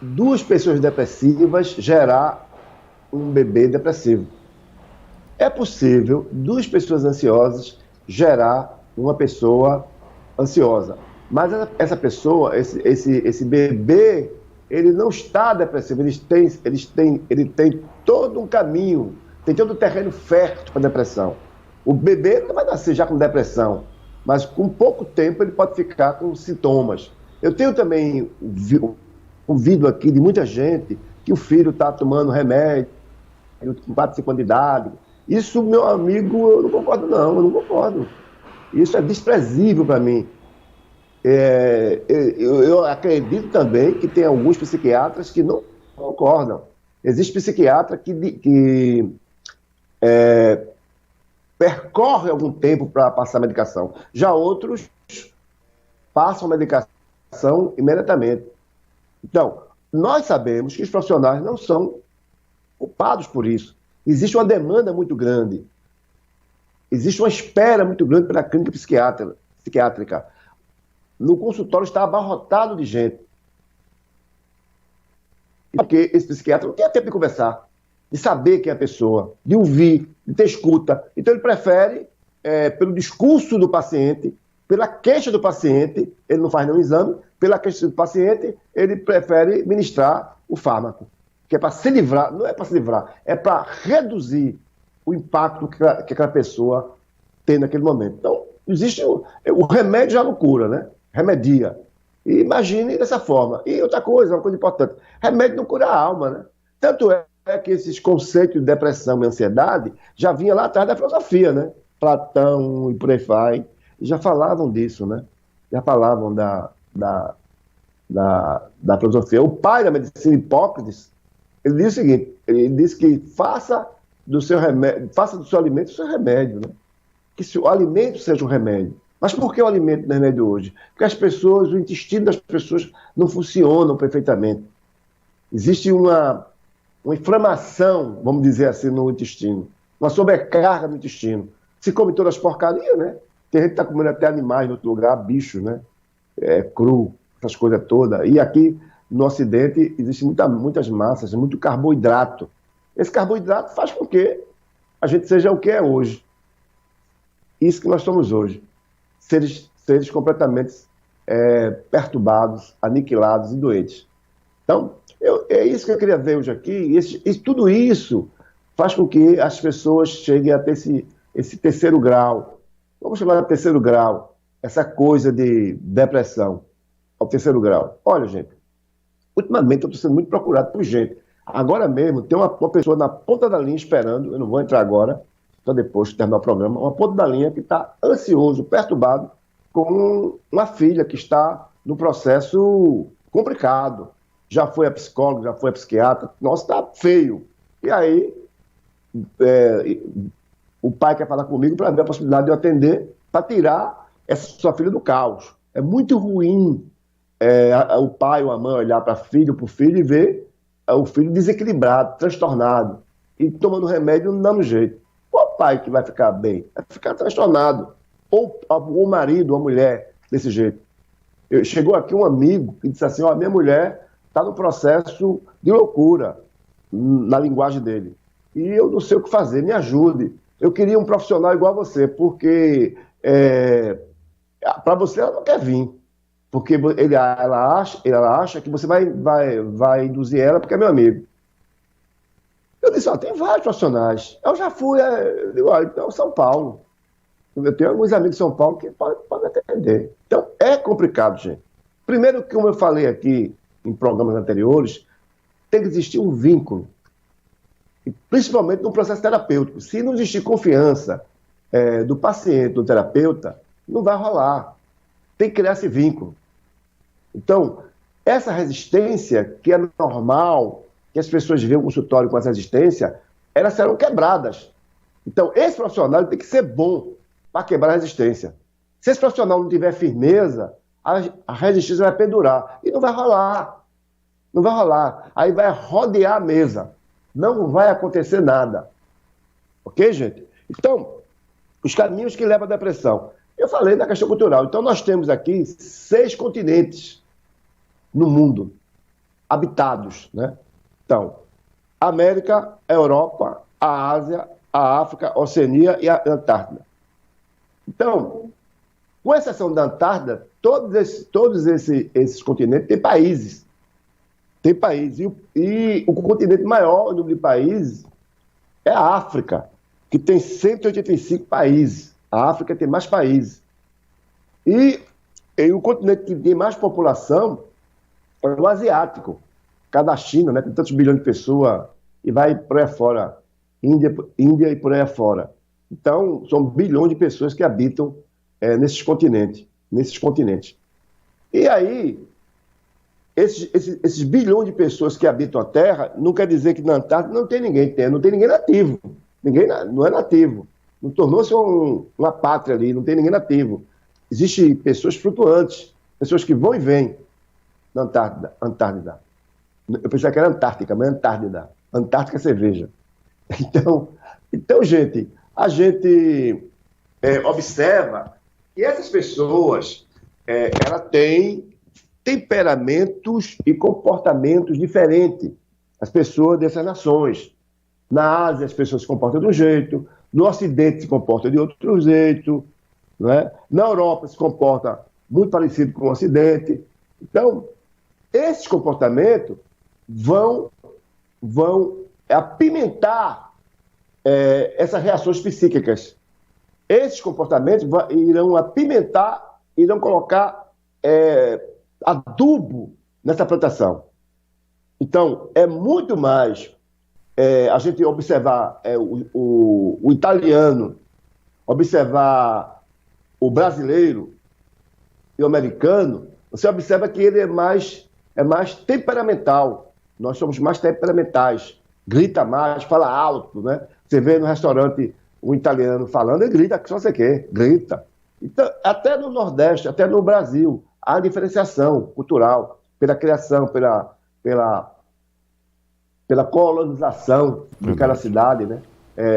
duas pessoas depressivas gerar um bebê depressivo. É possível duas pessoas ansiosas gerar uma pessoa ansiosa. Mas essa pessoa, esse bebê, ele não está depressivo, ele tem todo um caminho, tem todo um terreno fértil para depressão. O bebê não vai nascer já com depressão, mas com pouco tempo ele pode ficar com sintomas. Eu tenho também ouvido aqui de muita gente que o filho está tomando remédio, com 4, 5 anos de idade. Isso, meu amigo, eu não concordo, não, eu não concordo. Isso é desprezível para mim. Eu acredito também que tem alguns psiquiatras que não concordam. Existe psiquiatra que percorre algum tempo para passar a medicação. Já outros passam a medicação imediatamente. Então, nós sabemos que os profissionais não são culpados por isso. Existe uma demanda muito grande. Existe uma espera muito grande pela clínica psiquiátrica. No consultório está abarrotado de gente. Porque esse psiquiatra não tem tempo de conversar, de saber quem é a pessoa, de ouvir, de ter escuta. Então ele prefere, pelo discurso do paciente, pela queixa do paciente, ele não faz nenhum exame, pela queixa do paciente, ele prefere ministrar o fármaco. Que é para se livrar, não é para se livrar, é para reduzir o impacto que aquela pessoa tem naquele momento. Então, existe o remédio já não cura, né? Remedia. E imagine dessa forma. E outra coisa, uma coisa importante, remédio não cura a alma, né? Tanto é que esses conceitos de depressão e ansiedade já vinha lá atrás da filosofia, né? Platão e por aí vai, já falavam disso, né? Já falavam da filosofia. O pai da medicina, Hipócrates, ele disse o seguinte, ele disse que faça do seu alimento o seu remédio, né? Que o alimento seja um remédio. Mas por que o alimento não é remédio hoje? Porque as pessoas, o intestino das pessoas não funcionam perfeitamente. Existe uma inflamação, vamos dizer assim, no intestino, uma sobrecarga no intestino. Se come todas as porcarias, né? Tem gente que está comendo até animais no outro lugar, bicho, né? Cru, essas coisas todas. E aqui no Ocidente existem muitas massas, muito carboidrato. Esse carboidrato faz com que a gente seja o que é hoje. Isso que nós somos hoje. Seres completamente perturbados, aniquilados e doentes. Então, é isso que eu queria ver hoje aqui. E tudo isso faz com que as pessoas cheguem a ter esse terceiro grau. Vamos chamar de terceiro grau. Essa coisa de depressão ao terceiro grau. Olha, gente, ultimamente eu estou sendo muito procurado por gente. Agora mesmo, tem uma pessoa na ponta da linha esperando, eu não vou entrar agora, só depois de terminar o programa, uma ponta da linha que está ansioso, perturbado, com uma filha que está no processo complicado. Já foi a psicóloga, já foi a psiquiatra, nossa, está feio. E aí, o pai quer falar comigo para ver a possibilidade de eu atender, para tirar essa sua filha do caos. É muito ruim o pai ou a mãe olhar para o filho e ver o filho desequilibrado, transtornado, e tomando remédio não dando jeito. Qual pai que vai ficar bem? Vai ficar transtornado. Ou o marido, ou a mulher, desse jeito. Chegou aqui um amigo que disse assim, minha mulher está no processo de loucura, na linguagem dele. E eu não sei o que fazer, me ajude. Eu queria um profissional igual a você, porque para você ela não quer vir. Porque ela acha que você vai induzir ela porque é meu amigo. Eu disse, tem vários profissionais. Eu já fui, então São Paulo. Eu tenho alguns amigos de São Paulo que podem atender. Então, é complicado, gente. Primeiro, como eu falei aqui em programas anteriores, tem que existir um vínculo. E principalmente no processo terapêutico. Se não existir confiança do paciente, do terapeuta, não vai rolar. Tem que criar esse vínculo. Então, essa resistência, que é normal, que as pessoas veem o consultório com essa resistência, elas serão quebradas. Então, esse profissional tem que ser bom para quebrar a resistência. Se esse profissional não tiver firmeza, a resistência vai pendurar. E não vai rolar. Não vai rolar. Aí vai rodear a mesa. Não vai acontecer nada. Ok, gente? Então, os caminhos que levam à depressão. Eu falei da questão cultural. Então, nós temos aqui 6 continentes no mundo. habitados, né? Então, América, Europa, a Ásia, a África, a Oceania e a Antártida. Então, com exceção da Antártida, todos esses continentes têm países. Tem países. E o continente maior, o número de países, é a África, que tem 185 países. A África tem mais países. E o continente que tem mais população é o asiático, cada China, né? Tem tantos bilhões de pessoas e vai por aí fora, Índia e por aí fora. Então, são bilhões de pessoas que habitam nesses continentes. E aí, esses bilhões de pessoas que habitam a Terra, não quer dizer que na Antártida não tem ninguém nativo. Ninguém não é nativo. Não tornou-se uma pátria ali, não tem ninguém nativo. Existem pessoas flutuantes, pessoas que vão e vêm na Antártida. Eu pensava que era Antártica, mas é Antártida. Antártica é cerveja. Então, gente, a gente observa que essas pessoas elas têm temperamentos e comportamentos diferentes. As pessoas dessas nações. Na Ásia, as pessoas se comportam de um jeito, no Ocidente se comportam de outro jeito, né? Na Europa se comporta muito parecido com o Ocidente. Então, esses comportamentos vão apimentar essas reações psíquicas. Esses comportamentos irão apimentar, irão colocar adubo nessa plantação. Então, é muito mais a gente observar o italiano, observar o brasileiro e o americano, você observa que ele é mais temperamental. Nós somos mais temperamentais. Grita mais, fala alto, né? Você vê no restaurante um italiano falando, ele grita que só você quer, grita. Então, até no Nordeste, até no Brasil, há diferenciação cultural pela criação, pela colonização de cada cidade, né?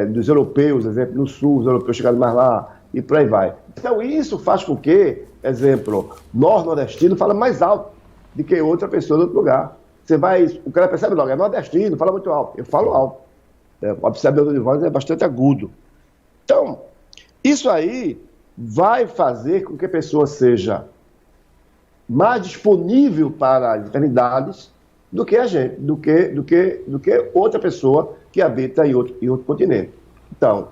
Dos europeus, exemplo, no Sul, os europeus chegaram mais lá, e por aí vai. Então, isso faz com que, exemplo, nordestino fala mais alto do que outra pessoa de outro lugar. O cara percebe logo, é nordestino, fala muito alto. Eu falo alto. O observador de voz é bastante agudo. Então, isso aí vai fazer com que a pessoa seja mais disponível para as eternidades do que a gente, do que outra pessoa que habita em outro continente. Então,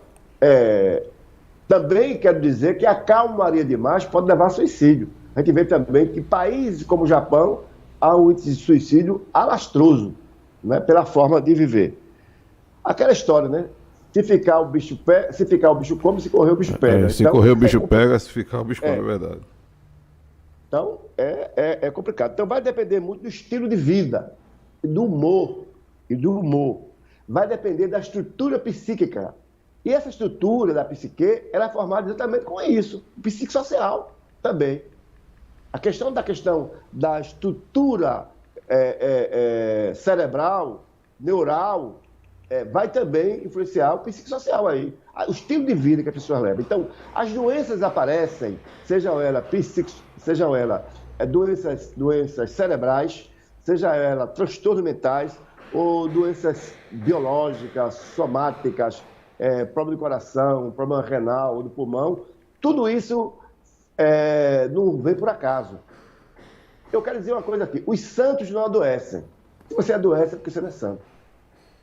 também quero dizer que a calmaria demais pode levar a suicídio. A gente vê também que países como o Japão há um índice de suicídio alastroso, né, pela forma de viver. Aquela história, né? Se ficar o bicho come, se correr o bicho pega. Se correr o bicho pega, se ficar o bicho come, é verdade. Então, é complicado. Então, vai depender muito do estilo de vida, do humor. Vai depender da estrutura psíquica. E essa estrutura da psique, ela é formada exatamente com isso, psicossocial também. A questão da estrutura cerebral, neural, vai também influenciar o psicossocial aí, o estilo de vida que as pessoas levam. Então, as doenças aparecem, sejam elas doenças cerebrais, seja ela transtornos mentais, ou doenças biológicas, somáticas, problema de coração, problema renal ou do pulmão, tudo isso não vem por acaso. Eu quero dizer uma coisa aqui, os santos não adoecem. Se você adoece é porque você não é santo.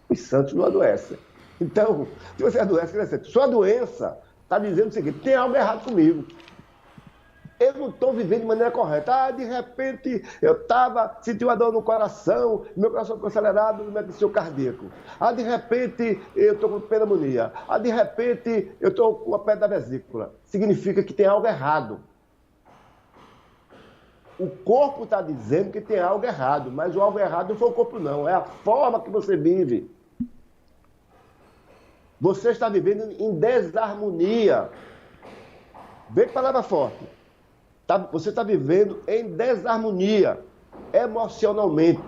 Os santos não adoecem. Então, se você adoece, não é santo. Sua doença está dizendo o seguinte, tem algo errado comigo. Eu não estou vivendo de maneira correta. De repente, senti uma dor no coração, meu coração ficou acelerado no meu cardíaco. De repente, eu estou com pneumonia. De repente, eu estou com a pedra da vesícula. Significa que tem algo errado. O corpo está dizendo que tem algo errado, mas o algo errado não foi o corpo, não. É a forma que você vive. Você está vivendo em desarmonia. Vê que palavra forte. Você está vivendo em desarmonia, emocionalmente.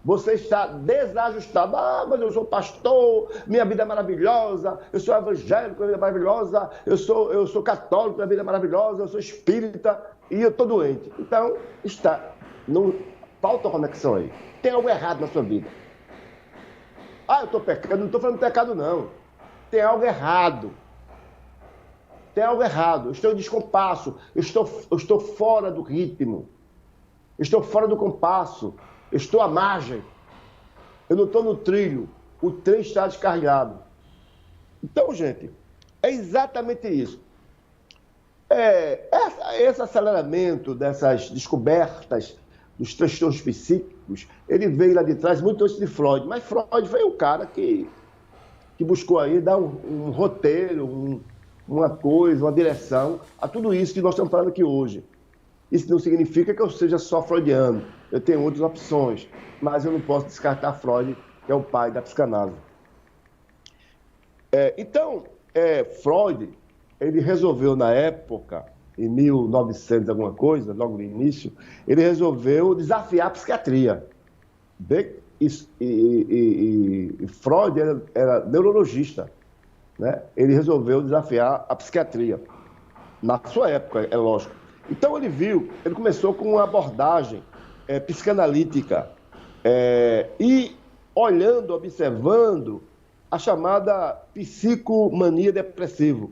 Você está desajustado. Mas eu sou pastor, minha vida é maravilhosa, eu sou evangélico, minha vida é maravilhosa, eu sou católico, minha vida é maravilhosa, eu sou espírita e eu estou doente. Então, Falta conexão aí. Tem algo errado na sua vida. Ah, eu estou pecando. Não estou falando de pecado, não. Tem algo errado. Tem algo errado. Eu estou em descompasso. Eu estou fora do ritmo. Eu estou fora do compasso. Eu estou à margem. Eu não estou no trilho. O trem está descarregado. Então, gente, é exatamente isso. Esse aceleramento dessas descobertas dos transtornos psíquicos, ele veio lá de trás muito antes de Freud. Mas Freud foi o cara que buscou aí dar um roteiro, uma coisa, uma direção a tudo isso que nós estamos falando aqui hoje. Isso não significa que eu seja só freudiano. Eu tenho outras opções, mas eu não posso descartar Freud, que é o pai da psicanálise. Então, Freud, ele resolveu na época, em 1900 alguma coisa, logo no início, ele resolveu desafiar a psiquiatria. Freud era neurologista, né? Ele resolveu desafiar a psiquiatria, na sua época, é lógico. Então ele começou com uma abordagem psicanalítica e olhando, observando a chamada psicomania depressiva,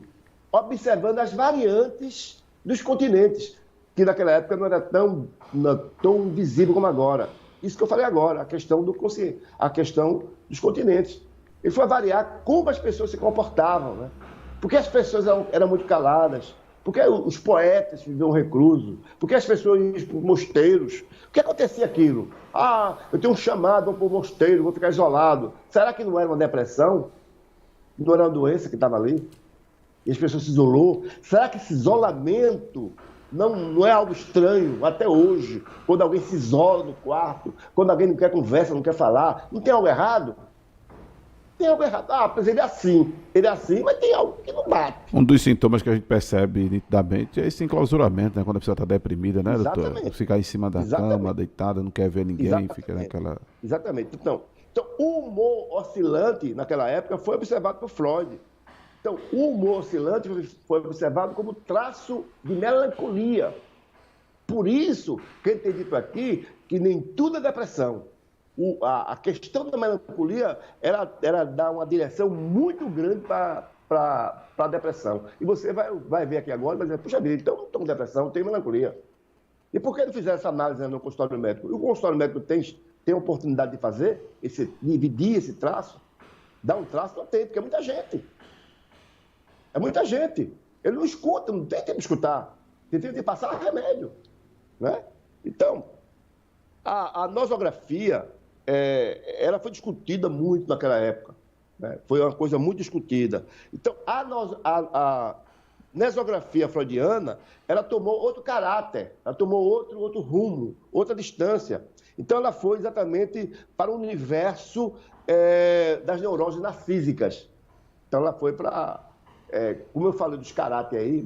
observando as variantes dos continentes, que naquela época não era tão visível como agora. Isso que eu falei agora, a questão dos continentes. Ele foi avaliar como as pessoas se comportavam, né? Porque as pessoas eram muito caladas, porque os poetas viviam reclusos, porque as pessoas iam para os mosteiros. O que acontecia aquilo? Ah, eu tenho um chamado, vou para o mosteiro, vou ficar isolado. Será que não era uma depressão? Não era uma doença que estava ali? E as pessoas se isolou? Será que esse isolamento não é algo estranho até hoje? Quando alguém se isola no quarto, quando alguém não quer conversa, não quer falar, não tem algo errado? Tem algo errado. Ah, mas ele é assim, mas tem algo que não bate. Um dos sintomas que a gente percebe nitidamente é esse enclausuramento, né? Quando a pessoa está deprimida, né, doutor? Ficar em cima da cama, deitada, não quer ver ninguém, fica naquela... Exatamente. Então, o humor oscilante, naquela época, foi observado por Freud. Então, o humor oscilante foi observado como traço de melancolia. Por isso, quem tem dito aqui que nem tudo é depressão. A questão da melancolia era dar uma direção muito grande para a depressão. E você vai ver aqui agora, mas puxa vida, então não estou com depressão, tenho melancolia. E por que não fizeram essa análise no consultório médico? E o consultório médico tem a oportunidade de fazer, dividir esse traço, dar um traço, não tem, porque é muita gente. É muita gente. Ele não escuta, não tem tempo de escutar. Tem tempo de passar remédio. Né? Então, a nosografia, ela foi discutida muito naquela época. Né? Foi uma coisa muito discutida. Então, a nosografia freudiana, ela tomou outro caráter, ela tomou outro rumo, outra distância. Então, ela foi exatamente para o universo das neuroses narcísicas. Então, ela foi para... como eu falei dos caráter aí,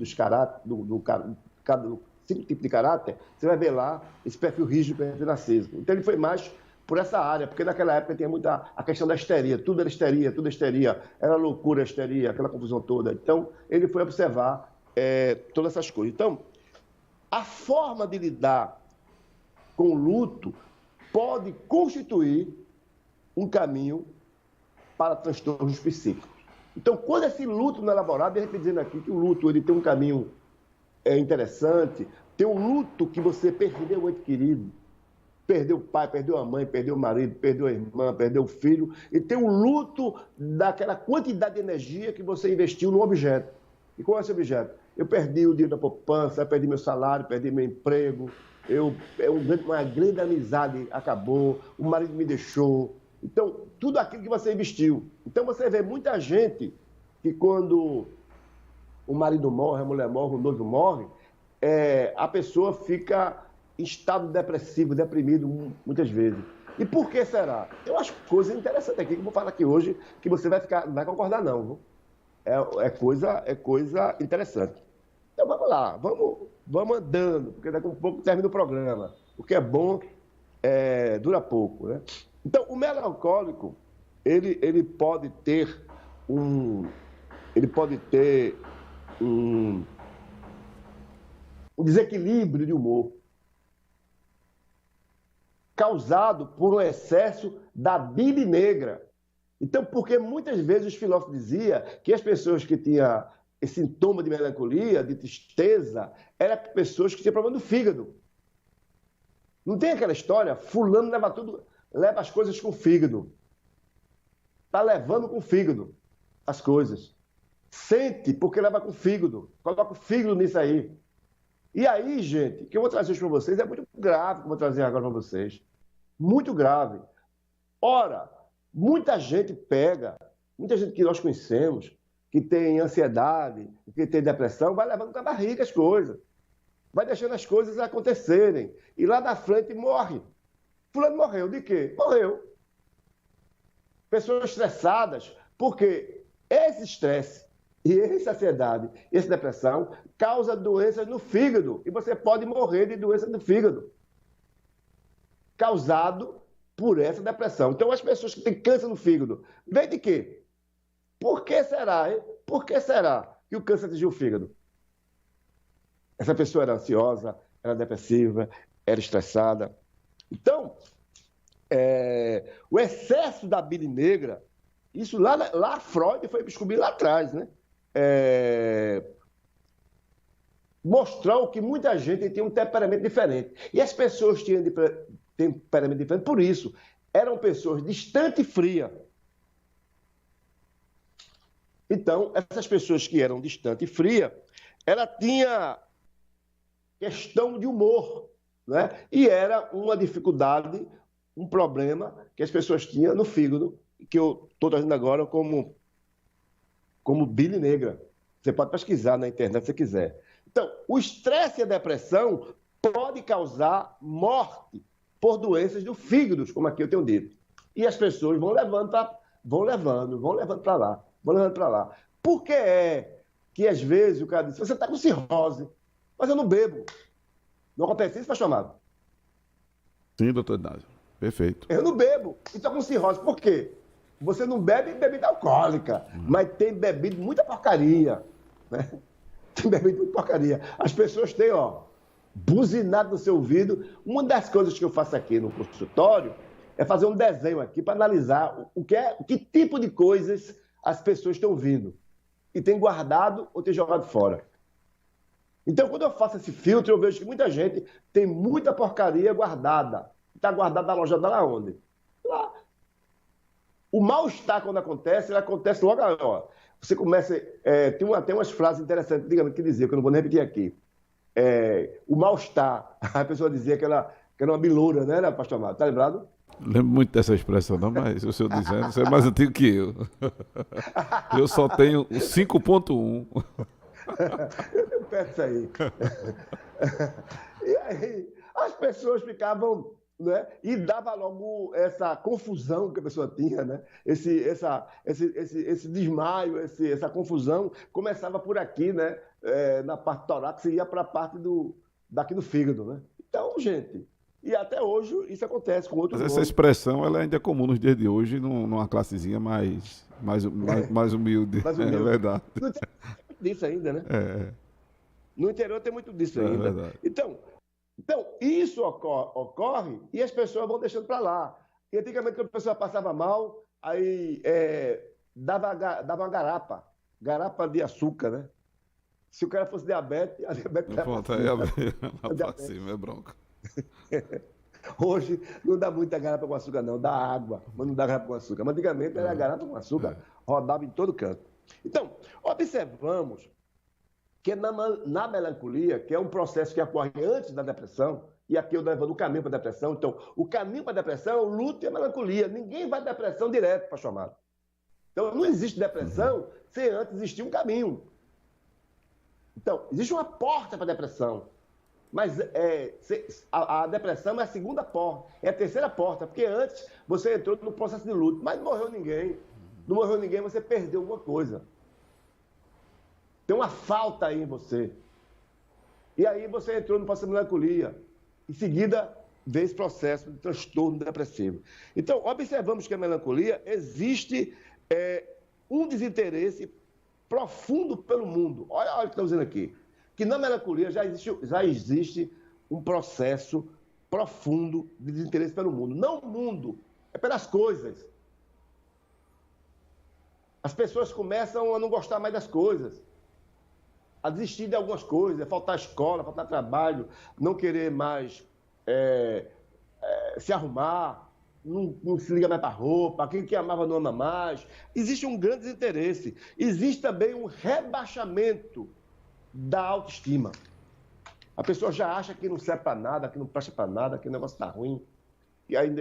cada 5 tipos de caráter, você vai ver lá esse perfil rígido, perfil narcísico. Então ele foi mais por essa área, porque naquela época tinha muita a questão da histeria, tudo era histeria, era loucura, histeria, aquela confusão toda. Então ele foi observar todas essas coisas. Então, a forma de lidar com o luto pode constituir um caminho para transtornos psíquicos. Então, quando esse luto não é elaborado, a gente está dizendo aqui que o luto ele tem um caminho interessante, tem um luto que você perdeu o ente querido, perdeu o pai, perdeu a mãe, perdeu o marido, perdeu a irmã, perdeu o filho, e tem um luto daquela quantidade de energia que você investiu no objeto. E qual é esse objeto? Eu perdi o dinheiro da poupança, perdi meu salário, perdi meu emprego, uma grande amizade acabou, o marido me deixou. Então, tudo aquilo que você investiu. Então, você vê muita gente que quando o marido morre, a mulher morre, o noivo morre, a pessoa fica em estado depressivo, deprimido muitas vezes. E por que será? Eu acho coisa interessante aqui, que eu vou falar aqui hoje, que você não vai concordar não. Viu? É coisa interessante. Então, vamos lá, vamos andando, porque daqui a um pouco termina o programa. O que é bom dura pouco, né? Então, o melancólico, ele pode ter um desequilíbrio de humor. causado por um excesso da bile negra. Então, porque muitas vezes os filósofos diziam que as pessoas que tinham esse sintoma de melancolia, de tristeza, eram pessoas que tinham problema do fígado. Não tem aquela história, fulano leva as coisas com o fígado. Está levando com o fígado as coisas. Sente porque leva com o fígado. Coloca o fígado nisso aí. E aí, gente, o que eu vou trazer hoje para vocês é muito grave, que eu vou trazer agora para vocês. Muito grave. Ora, muita gente que nós conhecemos, que tem ansiedade, que tem depressão, vai levando com a barriga as coisas. Vai deixando as coisas acontecerem. E lá na frente morre. Fulano morreu de quê? Morreu. Pessoas estressadas, porque esse estresse e essa ansiedade, essa depressão, causa doenças no fígado. E você pode morrer de doença do fígado. Causado por essa depressão. Então, as pessoas que têm câncer no fígado, vem de quê? Por que será, hein? Por que será que o câncer atingiu o fígado? Essa pessoa era ansiosa, era depressiva, era estressada. Então, o excesso da bile negra, isso lá Freud foi descobrir lá atrás, né? Mostrou que muita gente tem um temperamento diferente. E as pessoas tinham temperamento diferente por isso. Eram pessoas distante e frias. Então, essas pessoas que eram distante e fria, ela tinha questão de humor, né? E era uma dificuldade, um problema que as pessoas tinham no fígado, que eu estou trazendo agora como bile negra. Você pode pesquisar na internet se você quiser. Então, o estresse e a depressão pode causar morte por doenças do fígado, como aqui eu tenho dito. E as pessoas vão levando para lá. Por que é que às vezes o cara diz, você está com cirrose, mas eu não bebo. Não acontece isso, pastor Amado? Sim, doutor Inácio. Perfeito. Eu não bebo e estou com cirrose. Por quê? Você não bebe bebida alcoólica, mas tem bebido muita porcaria, né? Tem bebido muita porcaria. As pessoas têm, buzinado no seu ouvido. Uma das coisas que eu faço aqui no consultório é fazer um desenho aqui para analisar que tipo de coisas as pessoas estão ouvindo e tem guardado ou tem jogado fora. Então, quando eu faço esse filtro, eu vejo que muita gente tem muita porcaria guardada. Está guardada na loja lá onde? Lá. O mal-estar, quando acontece, ele acontece logo. Você começa. Tem umas frases interessantes, digamos, que dizia, que eu não vou nem repetir aqui. O mal-estar. A pessoa dizia que era uma biloura, né, pastor Amado? Está lembrado? Lembro muito dessa expressão, não, mas o senhor dizendo, você é mais antigo que eu. Eu só tenho o 5.1. Eu tenho perto disso aí. E aí, as pessoas ficavam, né? E dava logo essa confusão que a pessoa tinha, né? Esse desmaio, essa confusão começava por aqui, né? Na parte torácica, ia para a parte daqui do fígado, né? Então, gente, e até hoje isso acontece com outros. Mas essa expressão ela ainda é comum nos dias de hoje, numa classezinha mais humilde. Mais humilde. É verdade. Não tem muito disso ainda, né? No interior tem muito disso ainda. É verdade. Então, isso ocorre e as pessoas vão deixando para lá. E antigamente, quando a pessoa passava mal, aí dava uma garapa de açúcar, né? Se o cara fosse diabetes, a diabetes para cima, é bronca. Hoje não dá muita garapa com açúcar, não. Dá água, mas não dá garapa com açúcar. Mas antigamente era garapa com açúcar, rodava em todo canto. Então, observamos que na melancolia, que é um processo que ocorre antes da depressão, e aqui eu estou levando o caminho para a depressão, então, o caminho para a depressão é o luto e a melancolia. Ninguém vai à depressão direto, pastor Amado. Então, não existe depressão sem antes existir um caminho. Então, existe uma porta para a depressão. Mas a depressão é a segunda porta, é a terceira porta, porque antes você entrou no processo de luto, mas não morreu ninguém. Não morreu ninguém, você perdeu alguma coisa. Tem uma falta aí em você. E aí você entrou no processo de melancolia. Em seguida, veio esse processo de transtorno depressivo. Então, observamos que a melancolia existe um desinteresse profundo pelo mundo. Olha o que estamos dizendo aqui. Que na melancolia já existe um processo profundo de desinteresse pelo mundo. Não o mundo, é pelas coisas. As pessoas começam a não gostar mais das coisas, a desistir de algumas coisas, faltar escola, faltar trabalho, não querer mais se arrumar, não se liga mais para roupa, quem que amava não ama mais. Existe um grande desinteresse. Existe também um rebaixamento da autoestima. A pessoa já acha que não serve para nada, que não presta para nada, que o negócio está ruim.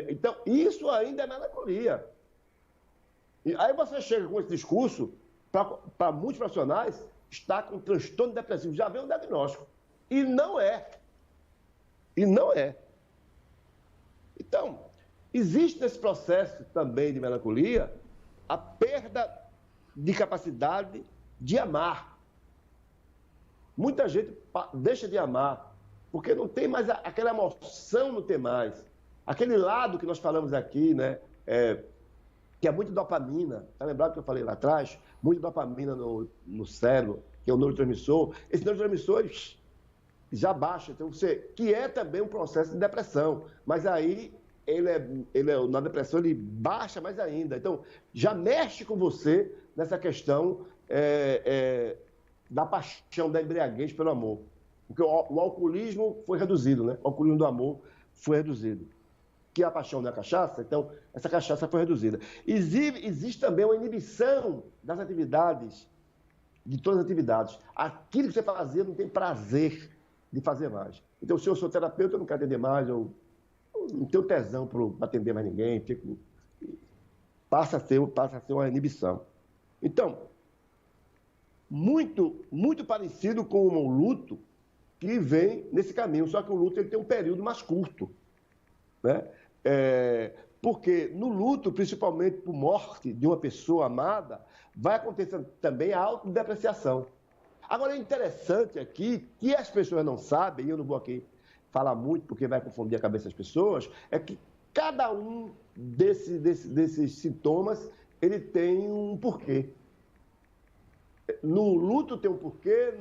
Então, isso ainda é melancolia. E aí você chega com esse discurso, para muitos profissionais, está com transtorno depressivo. Já vem um diagnóstico. E não é. E não é. Então, existe nesse processo também de melancolia a perda de capacidade de amar. Muita gente deixa de amar, porque não tem mais aquela emoção, não tem mais. Aquele lado que nós falamos aqui, né? Que é muito dopamina. Está lembrado que eu falei lá atrás? Muito dopamina no cérebro, que é o neurotransmissor. Esse neurotransmissor já baixa, então que é também um processo de depressão. Mas aí, na depressão, ele baixa mais ainda. Então, já mexe com você nessa questão da paixão, da embriaguez pelo amor. Porque o alcoolismo foi reduzido, né? O alcoolismo do amor foi reduzido. Que a paixão não é a cachaça, então essa cachaça foi reduzida. Existe também uma inibição das atividades, de todas as atividades. Aquilo que você fazia não tem prazer de fazer mais. Então, se eu sou terapeuta, eu não quero atender mais, eu não tenho tesão para atender mais ninguém, passa a ser uma inibição. Então, muito, muito parecido com o luto que vem nesse caminho, só que o luto ele tem um período mais curto, né? Porque no luto, principalmente por morte de uma pessoa amada, vai acontecer também a autodepreciação. Agora, é interessante aqui, que as pessoas não sabem, e eu não vou aqui falar muito porque vai confundir a cabeça das pessoas, é que cada um desses sintomas, ele tem um porquê. No luto tem um porquê,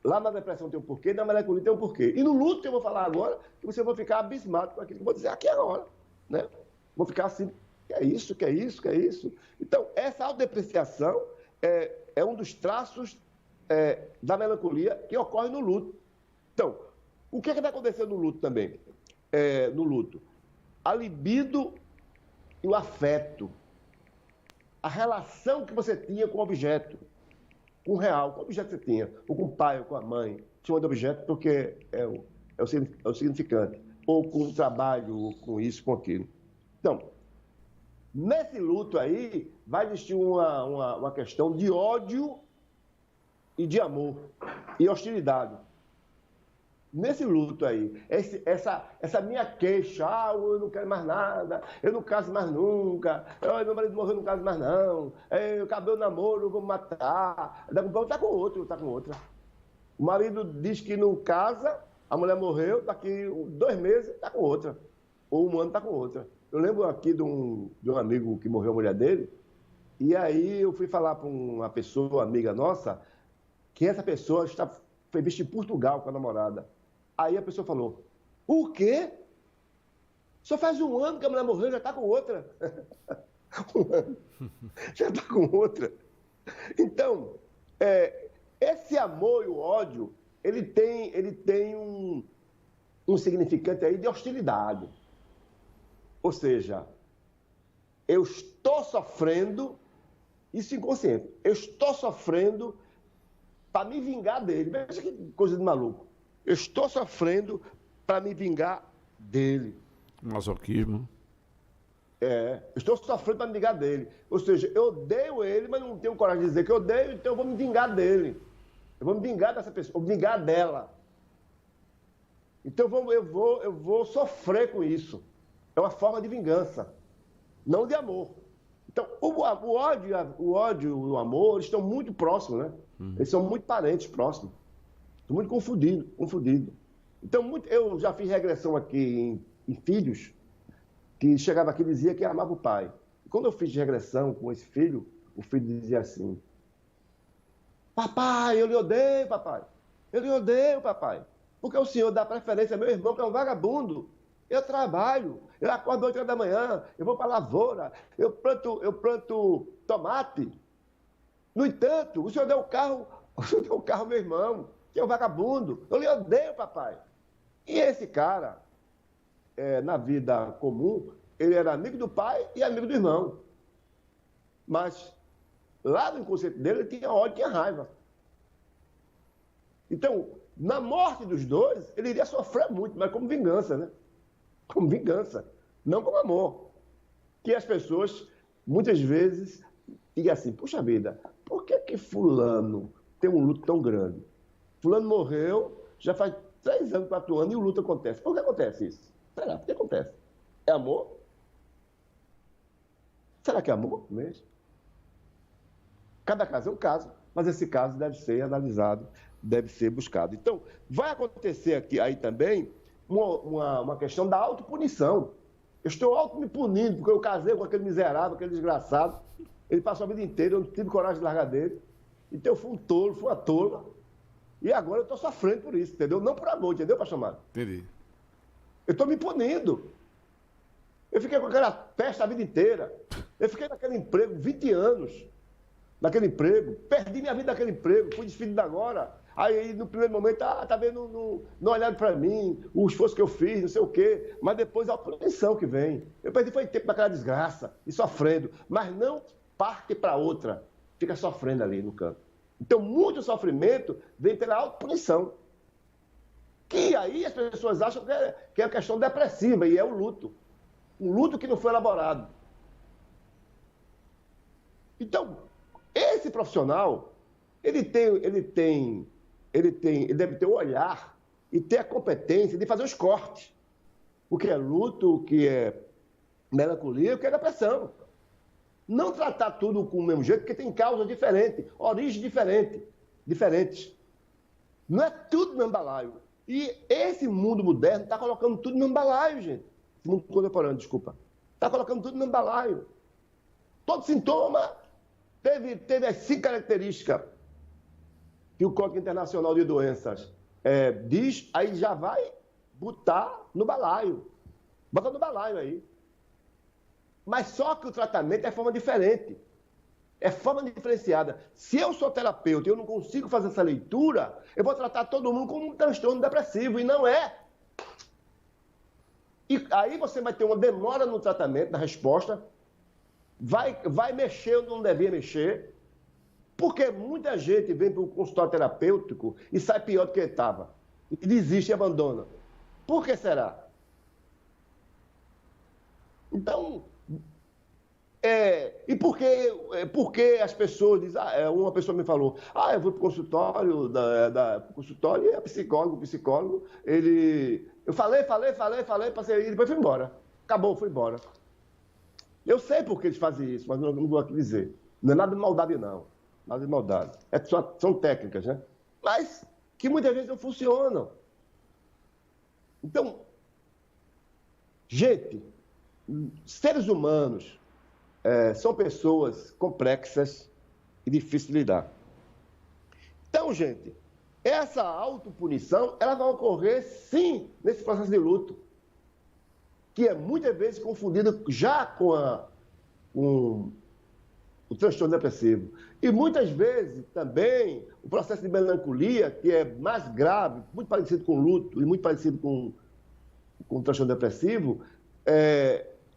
lá na depressão tem um porquê, na melancolia tem um porquê. E no luto eu vou falar agora, que você vai ficar abismado com aquilo que eu vou dizer aqui agora, né? Vou ficar assim, que é isso, que é isso, que é isso. Então, essa autodepreciação é um dos traços da melancolia que ocorre no luto. Então, o que vai acontecer no luto também? No luto, a libido e o afeto. A relação que você tinha com o objeto, com o real, com o objeto que você tinha, ou com o pai, ou com a mãe, chama de objeto porque é o significante, ou com o trabalho, ou com isso, com aquilo. Então, nesse luto aí, vai existir uma questão de ódio e de amor, e hostilidade. Nesse luto aí, essa minha queixa, eu não quero mais nada, eu não caso mais nunca, meu marido morreu, eu não caso mais não, acabei o namoro, eu vou me matar, tá com outro, tá com outra. O marido diz que não casa, a mulher morreu, daqui 2 meses tá com outra, ou 1 ano tá com outra. Eu lembro aqui de um amigo que morreu, a mulher dele, e aí eu fui falar para uma pessoa, amiga nossa, que essa pessoa foi vista em Portugal com a namorada. Aí a pessoa falou, o quê? Só faz 1 ano que a mulher morreu, já está com outra. 1 ano. Já está com outra. Então, esse amor e o ódio, ele tem um significante aí de hostilidade. Ou seja, eu estou sofrendo, isso inconsciente, eu estou sofrendo para me vingar dele. Veja que coisa de maluco. Eu estou sofrendo para me vingar dele. Masoquismo. Eu estou sofrendo para me vingar dele. Ou seja, eu odeio ele, mas não tenho coragem de dizer que eu odeio, então eu vou me vingar dele. Eu vou me vingar dessa pessoa, eu vou me vingar dela. Então eu vou sofrer com isso. É uma forma de vingança, não de amor. Então, o ódio e o amor estão muito próximos, né? Eles são muito parentes próximos. Estou muito confundido. Então, eu já fiz regressão aqui em filhos, que chegava aqui e dizia que amava o pai. E quando eu fiz regressão com esse filho, o filho dizia assim, papai, eu lhe odeio, papai. Eu lhe odeio, papai. Porque o senhor dá preferência ao meu irmão, que é um vagabundo. Eu trabalho, eu acordo 8 horas da manhã, eu vou para a lavoura, eu planto tomate. No entanto, o senhor deu o carro ao meu irmão, que é um vagabundo. Eu lhe odeio, papai. E esse cara, na vida comum, ele era amigo do pai e amigo do irmão. Mas lá no inconsciente dele, ele tinha ódio, tinha raiva. Então, na morte dos dois, ele iria sofrer muito, mas como vingança, né? Como vingança, não como amor. Que as pessoas, muitas vezes, digam assim, puxa vida, por que fulano tem um luto tão grande? Fulano morreu, já faz 3 anos, 4 anos, e o luto acontece. Por que acontece isso? Será? Por que acontece? É amor? Será que é amor mesmo? Cada caso é um caso, mas esse caso deve ser analisado, deve ser buscado. Então, vai acontecer aqui aí também uma questão da autopunição. Eu estou auto me punindo, porque eu casei com aquele miserável, aquele desgraçado. Ele passou a vida inteira, eu não tive coragem de largar dele. Então eu fui um tolo, fui uma tola. E agora eu estou sofrendo por isso, entendeu? Não por amor, entendeu, pastor Mário? Entendi. Eu estou me punindo. Eu fiquei com aquela peste a vida inteira. Eu fiquei naquele emprego 20 anos. Naquele emprego, perdi minha vida naquele emprego, fui despedido agora. Aí no primeiro momento, tá vendo, não olharam para mim, o esforço que eu fiz, não sei o quê, mas depois a punição que vem. Eu perdi foi tempo naquela desgraça e sofrendo, mas não parte para outra, fica sofrendo ali no canto. Então, muito sofrimento vem pela autopunição. Que aí as pessoas acham que é uma questão depressiva, e é o luto. Um luto que não foi elaborado. Então, esse profissional, ele deve ter o olhar e ter a competência de fazer os cortes. O que é luto, o que é melancolia, o que é depressão. Não tratar tudo com o mesmo jeito, porque tem causas diferentes, origens diferentes. Não é tudo no mesmo balaio. E esse mundo moderno está colocando tudo no mesmo balaio, gente. Esse mundo contemporâneo, desculpa. Está colocando tudo no mesmo balaio. Todo sintoma teve as 5 características que o Código Internacional de Doenças diz, aí já vai botar no balaio. Bota no balaio aí. Mas só que o tratamento é forma diferente. É forma diferenciada. Se eu sou terapeuta e eu não consigo fazer essa leitura, eu vou tratar todo mundo como um transtorno depressivo, e não é. E aí você vai ter uma demora no tratamento, na resposta, vai mexer onde não devia mexer, porque muita gente vem para o consultório terapêutico e sai pior do que estava. E desiste e abandona. Por que será? Então, e por que as pessoas dizem, uma pessoa me falou, eu vou para o consultório, consultório, e o psicólogo, eu falei, passei, e depois fui embora. Acabou, fui embora. Eu sei por que eles fazem isso, mas não vou aqui dizer. Não é nada de maldade, não. Nada de maldade. São técnicas, né? Mas que muitas vezes não funcionam. Então, gente, seres humanos são pessoas complexas e difíceis de lidar. Então, gente, essa autopunição, ela vai ocorrer, sim, nesse processo de luto, que é muitas vezes confundido já com o transtorno depressivo. E muitas vezes também o processo de melancolia, que é mais grave, muito parecido com o luto e muito parecido com o transtorno depressivo,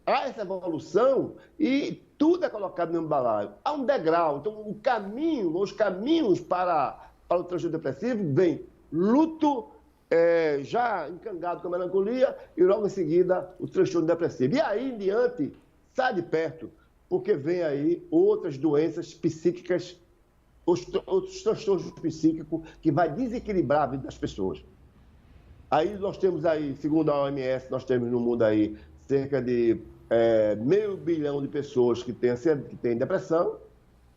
há essa evolução e tudo é colocado no mesmo balaio. Há um degrau. Então, os caminhos para o transtorno depressivo vem luto, já encangado com a melancolia, e logo em seguida o transtorno depressivo. E aí em diante, sai de perto, porque vem aí outras doenças psíquicas, outros transtornos psíquicos que vai desequilibrar a vida das pessoas. Aí nós temos aí, segundo a OMS, nós temos no mundo aí cerca de 500 milhão de pessoas que têm depressão,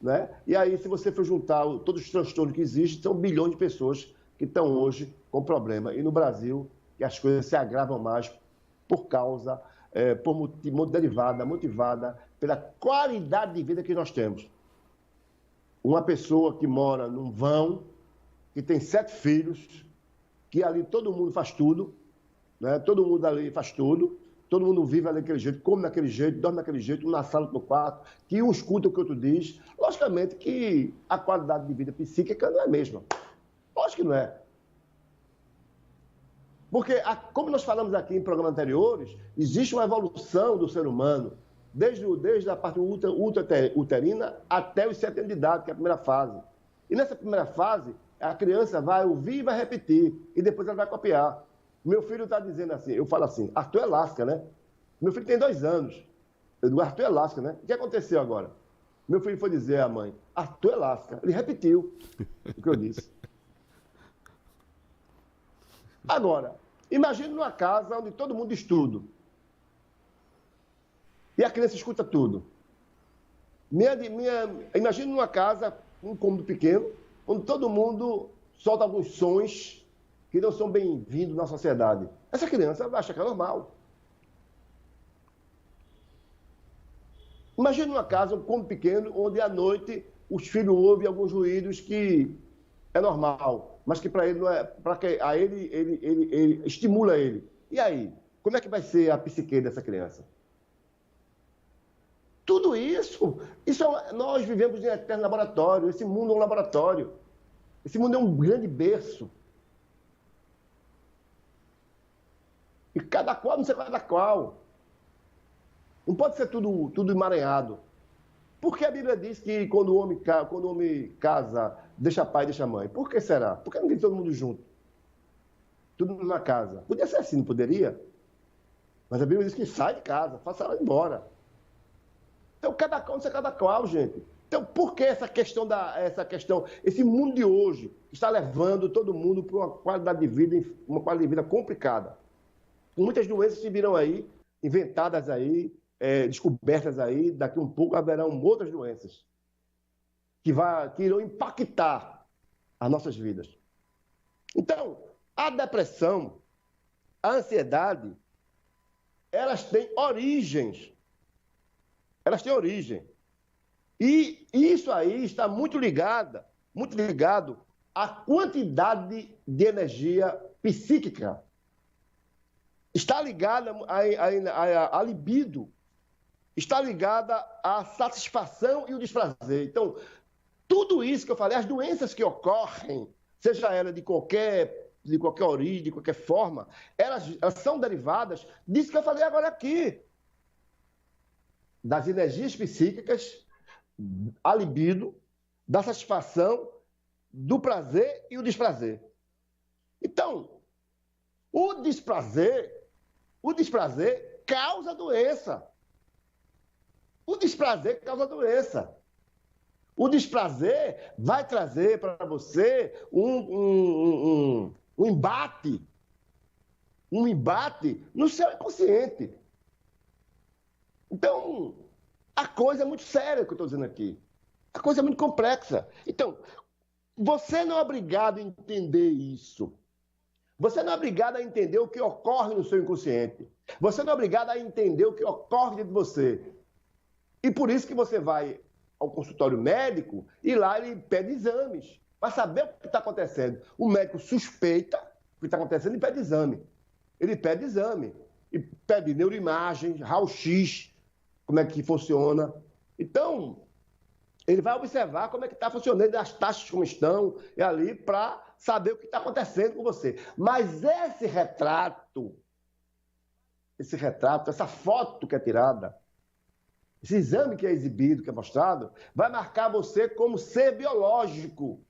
né? E aí, se você for juntar todos os transtornos que existem, são bilhões de pessoas que estão hoje com problema. E no Brasil, que as coisas se agravam mais por causa, motivada pela qualidade de vida que nós temos. Uma pessoa que mora num vão, que tem 7 filhos, que ali todo mundo faz tudo, né? Todo mundo ali faz tudo, todo mundo vive ali daquele jeito, come daquele jeito, dorme daquele jeito, um na sala, outro no quarto, que um escuta o que o outro diz. Logicamente que a qualidade de vida psíquica não é a mesma. Lógico que não é. Porque, como nós falamos aqui em programas anteriores, existe uma evolução do ser humano, desde a parte uterina até os 7 anos de idade, que é a primeira fase. E nessa primeira fase, a criança vai ouvir e vai repetir, e depois ela vai copiar. Meu filho está dizendo assim, eu falo assim, Arthur é lasca, né? Meu filho tem 2 anos. Eu digo, Arthur é lasca, né? O que aconteceu agora? Meu filho foi dizer à mãe, Arthur é lasca. Ele repetiu o que eu disse. Agora, imagine numa casa onde todo mundo estuda. E a criança escuta tudo. Imagine numa casa, um cômodo pequeno, onde todo mundo solta alguns sons que não são bem-vindos na sociedade. Essa criança vai achar que é normal. Imagine numa casa, um cômodo pequeno, onde à noite os filhos ouvem alguns ruídos que é normal, mas que para ele não é, para que a ele estimula ele. E aí, como é que vai ser a psique dessa criança? Tudo isso nós vivemos em eterno laboratório. Esse mundo é um laboratório. Esse mundo é um grande berço. E cada qual não sei cada qual. Não pode ser tudo emaranhado. Por que a Bíblia diz que quando o homem casa, deixa pai e deixa mãe? Por que será? Por que não tem todo mundo junto? Tudo numa casa. Podia ser assim, não poderia? Mas a Bíblia diz que sai de casa, faça ela embora. Então, cada qual não sei cada qual, gente. Então, por que essa questão, esse mundo de hoje está levando todo mundo para uma qualidade de vida complicada? Muitas doenças se viram aí, inventadas aí, descobertas aí, daqui um pouco haverão outras doenças que irão impactar as nossas vidas. Então, a depressão, a ansiedade, elas têm origens. Elas têm origem. E isso aí está muito ligado à quantidade de energia psíquica. Está ligada à libido. Está ligada à satisfação e o desprazer. Então, tudo isso que eu falei, as doenças que ocorrem, seja ela de qualquer origem, de qualquer forma, elas são derivadas disso que eu falei agora aqui. Das energias psíquicas, a libido, da satisfação, do prazer e o desprazer. Então, o desprazer causa doença. O desprazer causa doença. O desprazer vai trazer para você um embate no seu inconsciente. Então, a coisa é muito séria que eu estou dizendo aqui. A coisa é muito complexa. Então, você não é obrigado a entender isso. Você não é obrigado a entender o que ocorre no seu inconsciente. Você não é obrigado a entender o que ocorre dentro de você. E por isso que você vai ao consultório médico e lá ele pede exames para saber o que está acontecendo. O médico suspeita o que está acontecendo e pede exame. Ele pede exame. E pede neuroimagem, raio-x, como é que funciona. Então, ele vai observar como é que está funcionando, as taxas como estão, e ali para saber o que está acontecendo com você. Mas esse retrato, essa foto que é tirada, esse exame que é exibido, que é mostrado, vai marcar você como ser biológico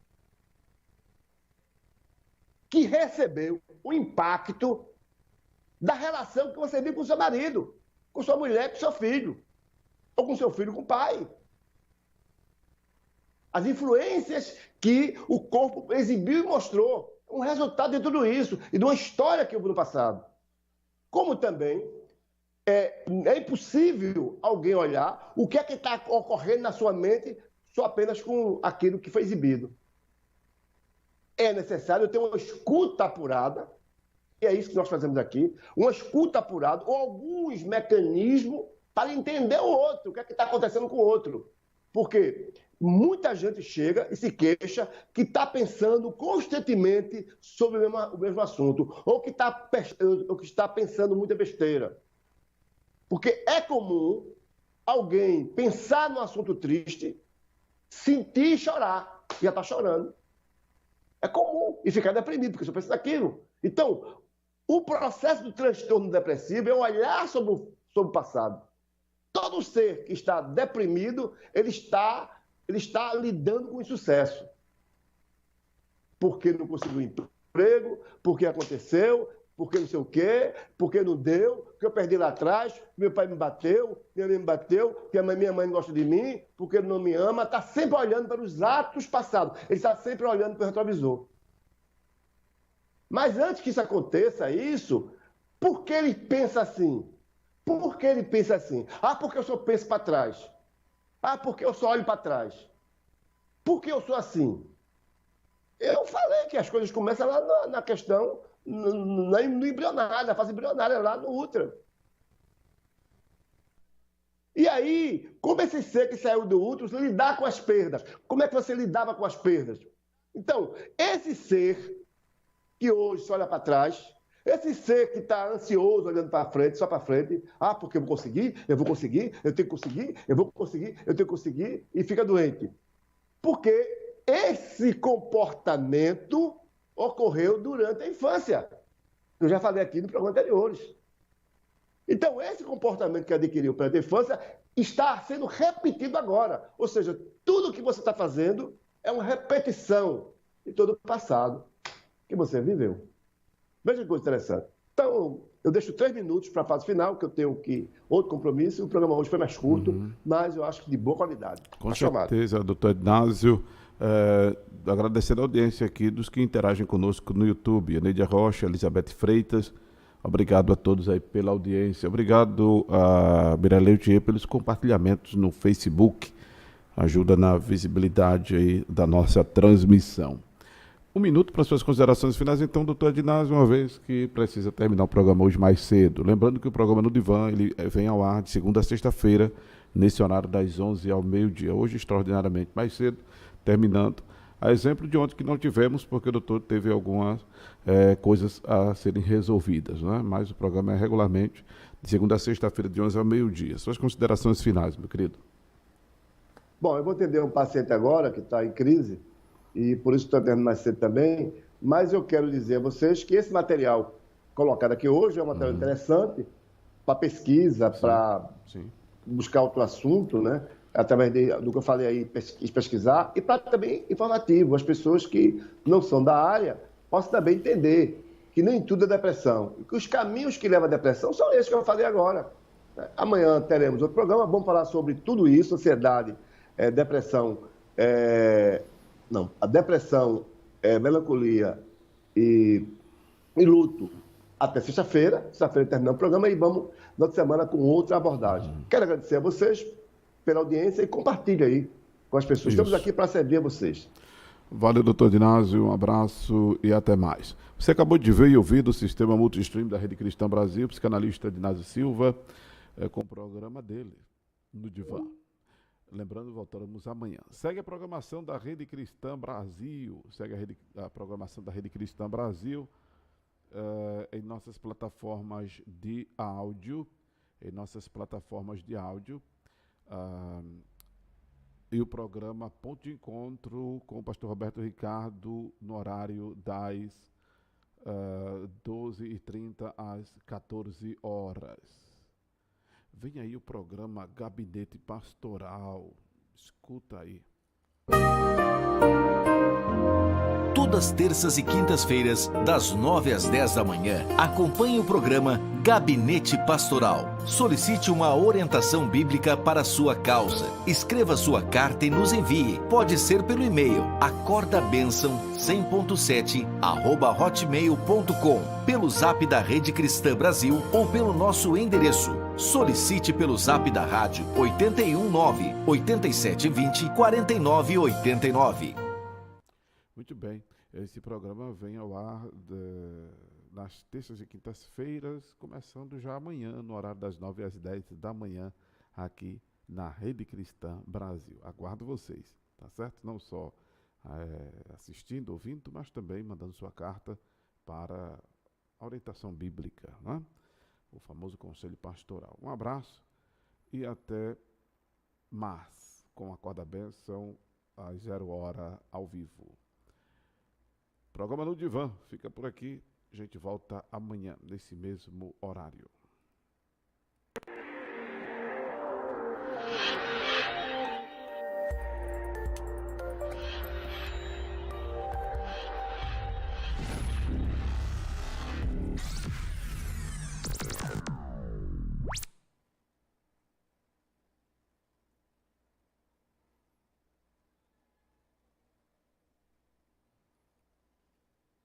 que recebeu o impacto da relação que você vive com seu marido, com sua mulher, com seu filho, ou com seu filho com o pai. As influências que o corpo exibiu e mostrou, um resultado de tudo isso e de uma história que houve no passado. Como também é impossível alguém olhar o que é que está ocorrendo na sua mente só apenas com aquilo que foi exibido. É necessário ter uma escuta apurada, e é isso que nós fazemos aqui, uma escuta apurada ou alguns mecanismos para entender o outro, o que é que está acontecendo com o outro. Porque muita gente chega e se queixa que está pensando constantemente sobre o mesmo assunto, ou que está pensando muita besteira. Porque é comum alguém pensar num assunto triste, sentir e chorar. Já está chorando. É comum. E ficar deprimido, porque só pensa naquilo. Então, o processo do transtorno depressivo é olhar sobre o passado. Todo ser que está deprimido, ele está lidando com o insucesso. Porque não conseguiu emprego, porque aconteceu, porque não sei o quê, porque não deu, porque eu perdi lá atrás, meu pai me bateu, minha mãe me bateu, porque minha mãe não gosta de mim, porque ele não me ama. Está sempre olhando para os atos passados. Ele está sempre olhando para o retrovisor. Mas antes que isso aconteça, por que ele pensa assim? Por que ele pensa assim? Ah, porque eu só penso para trás. Ah, porque eu só olho para trás. Por que eu sou assim? Eu falei que as coisas começam lá na questão, no embrionário, na fase embrionária, lá no útero. E aí, como esse ser que saiu do útero lidar com as perdas? Como é que você lidava com as perdas? Então, esse ser que hoje só olha para trás, esse ser que está ansioso olhando para frente, só para frente, ah, porque eu vou conseguir, eu tenho que conseguir, eu vou conseguir, eu tenho que conseguir, e fica doente. Porque esse comportamento ocorreu durante a infância. Eu já falei aqui no programa anteriores. Então, esse comportamento que adquiriu durante a infância está sendo repetido agora. Ou seja, tudo que você está fazendo é uma repetição de todo o passado que você viveu. Veja que coisa interessante. Então, eu deixo 3 minutos para a fase final, que eu tenho outro compromisso. O programa hoje foi mais curto, mas eu acho que de boa qualidade. Com certeza, doutor Ednásio. Agradecendo a audiência aqui dos que interagem conosco no YouTube. Neide Rocha, Elizabeth Freitas. Obrigado a todos aí pela audiência. Obrigado a Miralei Thier pelos compartilhamentos no Facebook. Ajuda na visibilidade aí da nossa transmissão. 1 minuto para suas considerações finais, então, doutor Ednásio, uma vez que precisa terminar o programa hoje mais cedo. Lembrando que o programa no Divã ele vem ao ar de segunda a sexta-feira, nesse horário das 11 ao meio-dia. Hoje, extraordinariamente mais cedo, terminando. A exemplo de ontem que não tivemos, porque o doutor teve algumas coisas a serem resolvidas, né? Mas o programa é regularmente de segunda a sexta-feira, de 11 ao meio-dia. Suas considerações finais, meu querido. Bom, eu vou atender um paciente agora que está em crise, e por isso estou atendendo mais cedo também, mas eu quero dizer a vocês que esse material colocado aqui hoje é um material interessante para pesquisa, para buscar outro assunto, né? Através do que eu falei aí, pesquisar, e para também informativo, as pessoas que não são da área possam também entender que nem tudo é depressão, e que os caminhos que levam à depressão são esses que eu falei agora. Amanhã teremos outro programa, vamos falar sobre tudo isso, ansiedade, depressão, a depressão, melancolia e luto até sexta-feira. Sexta-feira terminamos o programa e vamos na outra semana com outra abordagem. Quero agradecer a vocês pela audiência e compartilhe aí com as pessoas. Estamos aqui para servir a vocês. Valeu, doutor Ednásio, um abraço e até mais. Você acabou de ver e ouvir do Sistema Multistream da Rede Cristã Brasil, psicanalista Ednásio Silva, com o programa dele, no Divã. Lembrando, voltaremos amanhã. Segue a programação da Rede Cristã Brasil. Segue a programação da Rede Cristã Brasil em nossas plataformas de áudio. E o programa Ponto de Encontro com o pastor Roberto Ricardo no horário das 12h30 às 14 horas. Vem aí o programa Gabinete Pastoral. Escuta aí. Todas terças e quintas-feiras, das 9 às 10 da manhã, acompanhe o programa Gabinete Pastoral. Solicite uma orientação bíblica para sua causa. Escreva sua carta e nos envie. Pode ser pelo e-mail acordabenção100.7@hotmail.com, pelo zap da Rede Cristã Brasil ou pelo nosso endereço. Solicite pelo zap da rádio 819 8720 4989. Muito bem. Esse programa vem ao ar nas terças e quintas-feiras, começando já amanhã, no horário das 9 às 10 da manhã, aqui na Rede Cristã Brasil. Aguardo vocês, tá certo? Não só assistindo, ouvindo, mas também mandando sua carta para a orientação bíblica, né? O famoso Conselho Pastoral. Um abraço e até mais, com a Corda Bênção às 0h ao vivo. Programa no Divã fica por aqui. A gente volta amanhã, nesse mesmo horário.